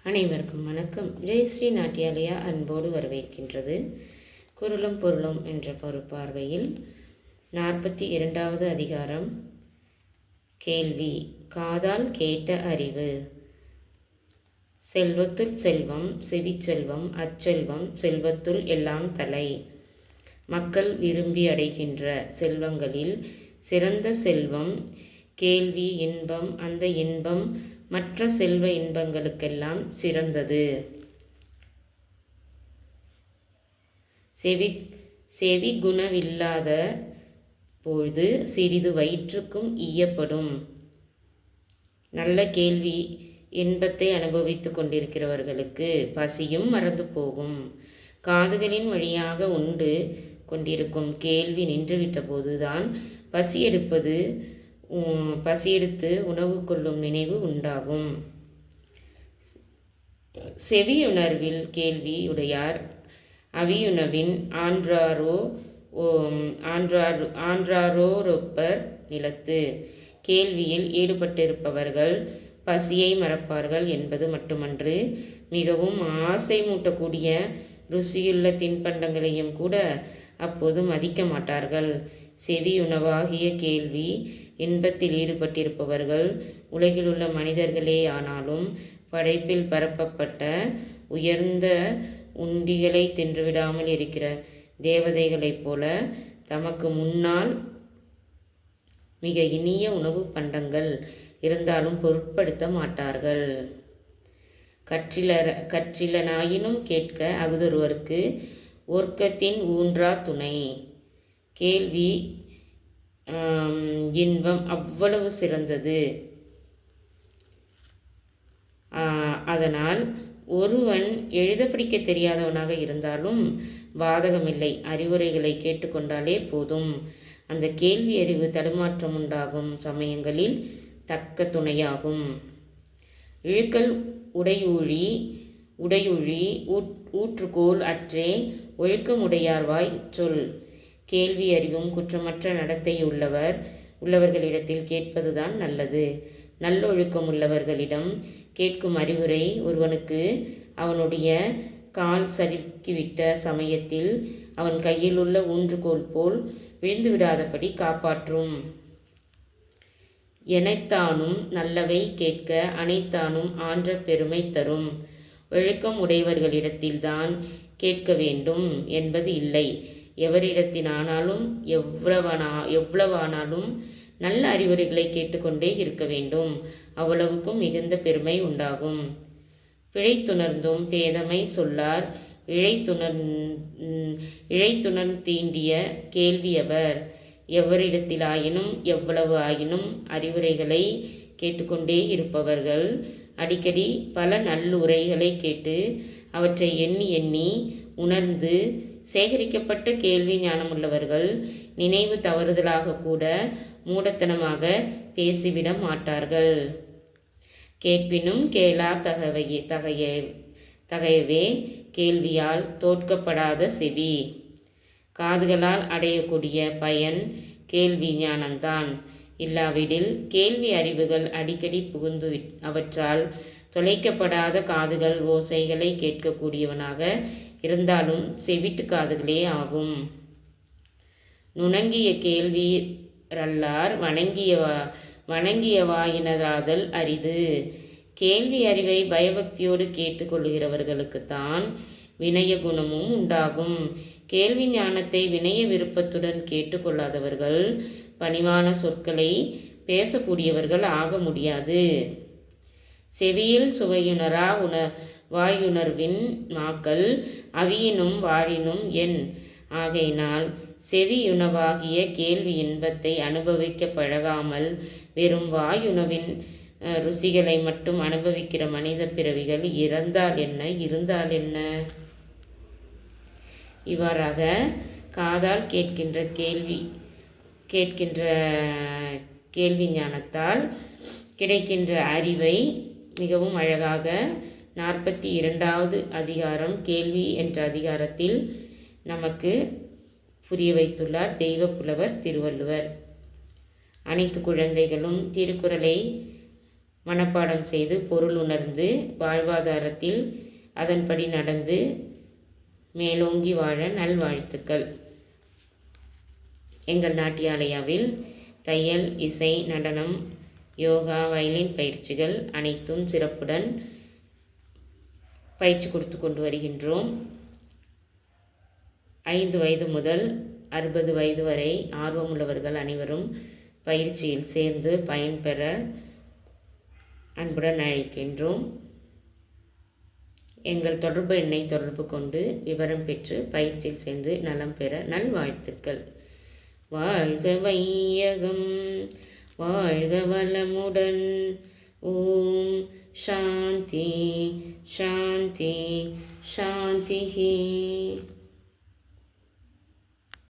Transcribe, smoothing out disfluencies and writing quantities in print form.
அனைவருக்கும் வணக்கம். ஜெயஸ்ரீ நாட்டியாலயா அன்போடு வரவேற்கின்றது. குரலும் பொருளும் என்ற பொறுப்பார்வையில் 42வது அதிகாரம் கேள்வி. காதால் கேட்ட அறிவு. செல்வத்துள் செல்வம் செவிச்செல்வம் அச்செல்வம் செல்வத்துள் எல்லாம் தலை. மக்கள் விரும்பி அடைகின்ற செல்வங்களில் சிறந்த செல்வம் கேள்வி இன்பம். அந்த இன்பம் மற்ற செல்வ இன்பங்களுக்கெல்லாம் சிறந்தது. செவி குணமில்லாத பொழுது சிறிது வயிற்றுக்கும் ஈயப்படும். நல்ல கேள்வி இன்பத்தை அனுபவித்து கொண்டிருக்கிறவர்களுக்கு பசியும் மறந்து போகும். காதுகளின் வழியாக உண்டு கொண்டிருக்கும் கேள்வி நின்றுவிட்ட போதுதான் பசியெடுத்து உணவு கொள்ளும் நினைவு உண்டாகும். செவியுணர்வில் கேள்வி உடையார் அவியுணவின் ஆன்றாரோரொப்பர் நிலத்து. கேள்வியில் ஈடுபட்டிருப்பவர்கள் பசியை மறப்பார்கள் என்பது மட்டுமன்று, மிகவும் ஆசை மூட்டக்கூடிய ருசியுள்ள தின்பண்டங்களையும் கூட அப்போது மதிக்க மாட்டார்கள். செவியுணவாகிய கேள்வி இன்பத்தில் ஈடுபட்டிருப்பவர்கள் உலகிலுள்ள மனிதர்களே ஆனாலும் படைப்பில் பரப்பப்பட்ட உயர்ந்த உண்டிகளை தின்றுவிடாமல் இருக்கிற தேவதைகளைப் போல தமக்கு முன்னால் மிக இனிய உணவு பண்டங்கள் இருந்தாலும் பொருட்படுத்த மாட்டார்கள். கற்றிலனாயினும் கேட்க அகுதொருவர்க்கு ஒர்க்கத்தின் ஊன்றா துணை. கேள்வி இன்பம் அவ்வளவு சிறந்தது. அதனால் ஒருவன் எழுத படிக்க தெரியாதவனாக இருந்தாலும் பாதகமில்லை. அறிவுரைகளை கேட்டுக்கொண்டாலே போதும். அந்த கேள்வி அறிவு தடுமாற்றம் உண்டாகும் சமயங்களில் தக்க துணையாகும். இழுக்கல் உடையுழி ஊற்றுக்கோள் அற்றே ஒழுக்கமுடையார்வாய் சொல். கேள்வி அறிவும் குற்றமற்ற நடத்தை உள்ளவர்களிடத்தில் கேட்பதுதான் நல்லது. நல்லொழுக்கம் உள்ளவர்களிடம் கேட்கும் அறிவுரை ஒருவனுக்கு அவனுடைய கால் சறுக்கிவிட்ட சமயத்தில் அவன் கையில் உள்ள ஊன்றுகோல் போல் விழுந்துவிடாதபடி காப்பாற்றும். எனைத்தானும் நல்லவை கேட்க அனைத்தானும் ஆன்ற பெருமை தரும். ஒழுக்கம் உடையவர்களிடத்தில்தான் கேட்க வேண்டும் என்பது இல்லை. எவரிடத்தினானாலும் எவ்வளவானாலும் நல்ல அறிவுரைகளை கேட்டுக்கொண்டே இருக்க வேண்டும். அவ்வளவுக்கும் மிகுந்த பெருமை உண்டாகும். பிழைத்துணர்ந்தும் பேதமை சொல்லார் இழைத்துணர் தீண்டிய கேள்வியவர். எவரிடத்திலாயினும் எவ்வளவு ஆயினும் அறிவுரைகளை கேட்டுக்கொண்டே இருப்பவர்கள் அடிக்கடி பல நல்லுரைகளை கேட்டு அவற்றை எண்ணி உணர்ந்து சேகரிக்கப்பட்ட கேள்வி ஞானமுள்ளவர்கள் நினைவு தவறுதலாக கூட மூடத்தனமாக பேசிவிட மாட்டார்கள். கேட்பினும் கேளா தகையவே கேள்வியால் தோற்கப்படாத செவி. காதுகளால் அடையக்கூடிய பயன் கேள்வி ஞானந்தான். இல்லாவிடில் கேள்வி அறிவுகள் அடிக்கடி புகுந்து அவற்றால் தொலைக்கப்படாத காதுகள் ஓசைகளை கேட்கக்கூடியவனாக இருந்தாலும் செவிட்டு காதுகளே ஆகும். நுணங்கிய கேள்வி ரல்லார் வணங்கியவாயினராதல் அரிது. கேள்வி அறிவை பயபக்தியோடு கேட்டுக்கொள்கிறவர்களுக்குத்தான் வினய குணமும் உண்டாகும். கேள்வி ஞானத்தை வினய விருப்பத்துடன் கேட்டுக்கொள்ளாதவர்கள் பணிவான சொற்களை பேசக்கூடியவர்கள் ஆக முடியாது. செவியில் சுவையுணரா வாயுணர்வின் மாக்கள் அவியினும் வாழினும் என். ஆகையினால் செவியுணவாகிய கேள்வி இன்பத்தை அனுபவிக்க பழகாமல் வெறும் வாயுணவின் ருசிகளை மட்டும் அனுபவிக்கிற மனித பிறவிகள் இறந்தால் என்ன இருந்தால் என்ன? இவ்வாறாக காதால் கேட்கின்ற கேள்வி ஞானத்தால் கிடைக்கின்ற அறிவை மிகவும் அழகாக 42வது அதிகாரம் கேள்வி என்ற அதிகாரத்தில் நமக்கு புரிய வைத்துள்ளார் தெய்வ புலவர் திருவள்ளுவர். அனைத்து குழந்தைகளும் திருக்குறளை மனப்பாடம் செய்து பொருள் உணர்ந்து வாழ்வாதாரத்தில் அதன்படி நடந்து மேலோங்கி வாழ நல்வாழ்த்துக்கள். எங்கள் நாட்டியாலயாவில் தையல், இசை, நடனம், யோகா, வயலின் பயிற்சிகள் அனைத்தும் சிறப்புடன் பயிற்சி கொடுத்து கொண்டு வருகின்றோம். 5 வயது முதல் 60 வயது வரை ஆர்வமுள்ளவர்கள் அனைவரும் பயிற்சியில் சேர்ந்து பயன்பெற அன்புடன் அழைக்கின்றோம். எங்கள் தொடர்பு எண்ணை தொடர்பு கொண்டு விவரம் பெற்று பயிற்சியில் சேர்ந்து நலம் பெற நல்வாழ்த்துக்கள். வாழ்க வையகம், வாழ்க வளமுடன். ஓம் சாந்தி சாந்தி சாந்தி.